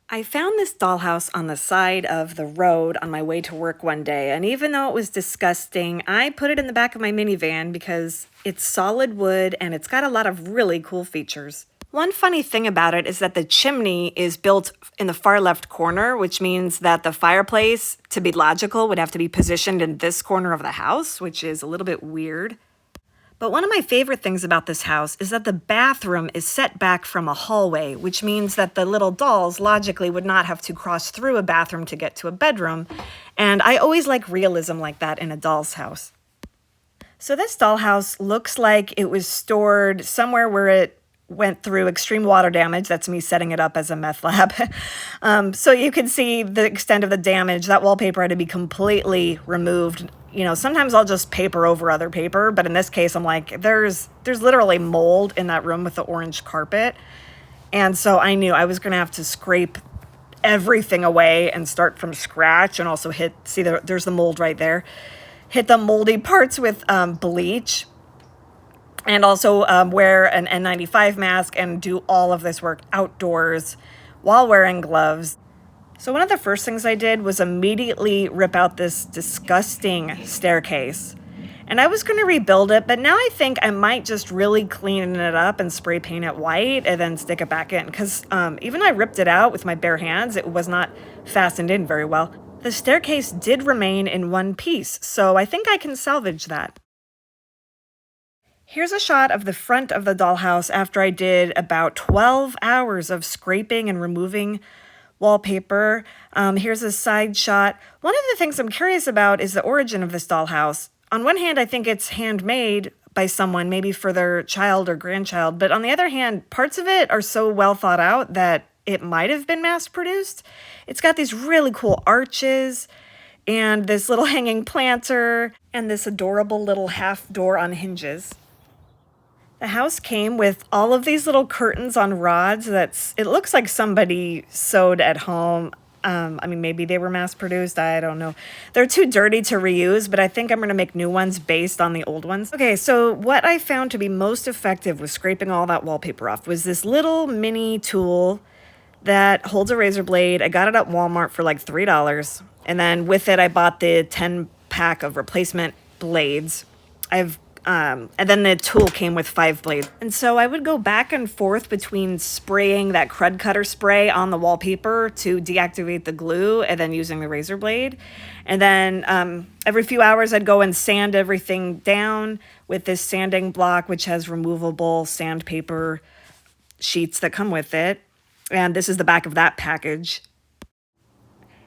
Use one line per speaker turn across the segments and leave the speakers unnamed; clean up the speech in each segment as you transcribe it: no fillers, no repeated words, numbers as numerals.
I found this dollhouse on the side of the road on my way to work one day, and even though it was disgusting, I put it in the back of my minivan because it's solid wood and it's got a lot of really cool features. One funny thing about it is that the chimney is built in the far left corner, which means that the fireplace, to be logical, would have to be positioned in this corner of the house, which is a little bit weird. But one of my favorite things about this house is that the bathroom is set back from a hallway, which means that the little dolls logically would not have to cross through a bathroom to get to a bedroom. And I always like realism like that in a doll's house. So this dollhouse looks like it was stored somewhere where it went through extreme water damage. That's me setting it up as a meth lab. So you can see the extent of the damage. That wallpaper had to be completely removed. You know, sometimes I'll just paper over other paper, but in this case, I'm like, there's literally mold in that room with the orange carpet. And so I knew I was going to have to scrape everything away and start from scratch, and also there's the mold right there. Hit the moldy parts with bleach, and also wear an N95 mask and do all of this work outdoors while wearing gloves. So one of the first things I did was immediately rip out this disgusting staircase. And I was going to rebuild it, but now I think I might just really clean it up and spray paint it white and then stick it back in. Because even though I ripped it out with my bare hands, it was not fastened in very well. The staircase did remain in one piece, so I think I can salvage that. Here's a shot of the front of the dollhouse after I did about 12 hours of scraping and removing wallpaper. Here's a side shot. One of the things I'm curious about is the origin of this dollhouse. On one hand, I think it's handmade by someone, maybe for their child or grandchild, but on the other hand, parts of it are so well thought out that it might have been mass-produced. It's got these really cool arches and this little hanging planter and this adorable little half door on hinges. The house came with all of these little curtains on rods. It looks like somebody sewed at home. I mean, maybe they were mass produced. I don't know. They're too dirty to reuse, but I think I'm going to make new ones based on the old ones. Okay, so what I found to be most effective with scraping all that wallpaper off was this little mini tool that holds a razor blade. I got it at Walmart for like $3. And then with it, I bought the 10-pack of replacement blades. And then the tool came with 5 blades. And so I would go back and forth between spraying that crud cutter spray on the wallpaper to deactivate the glue and then using the razor blade. And then every few hours I'd go and sand everything down with this sanding block, which has removable sandpaper sheets that come with it. And this is the back of that package.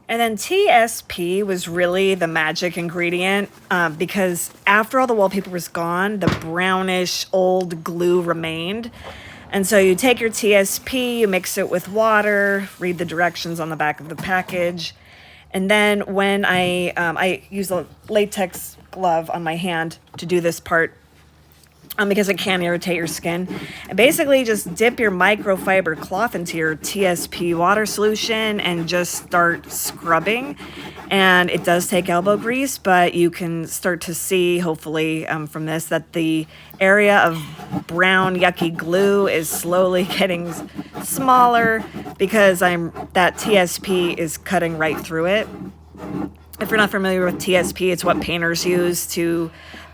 And then TSP was really the magic ingredient because after all the wallpaper was gone, the brownish old glue remained. And so you take your TSP, you mix it with water, read the directions on the back of the package. And then when I use a latex glove on my hand to do this part, because it can irritate your skin. And basically just dip your microfiber cloth into your TSP water solution and just start scrubbing. And it does take elbow grease, but you can start to see, hopefully, from this, that the area of brown, yucky glue is slowly getting smaller because that TSP is cutting right through it. If you're not familiar with TSP, it's what painters use to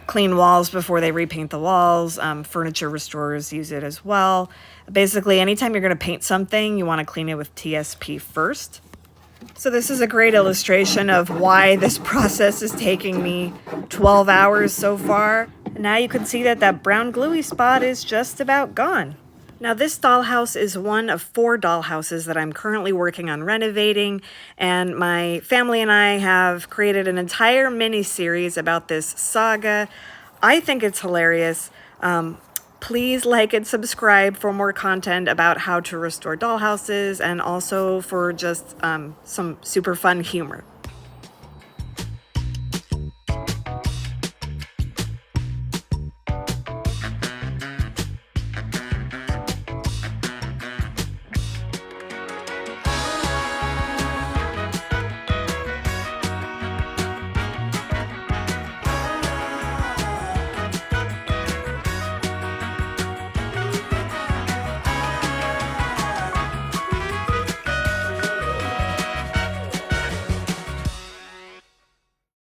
clean walls before they repaint the walls. Furniture restorers use it as well. Basically, anytime you're going to paint something, you want to clean it with TSP first. So this is a great illustration of why this process is taking me 12 hours so far. And now you can see that that brown gluey spot is just about gone. Now this dollhouse is one of 4 dollhouses that I'm currently working on renovating, and my family and I have created an entire mini-series about this saga. I think it's hilarious. Please like and subscribe for more content about how to restore dollhouses and also for just some super fun humor.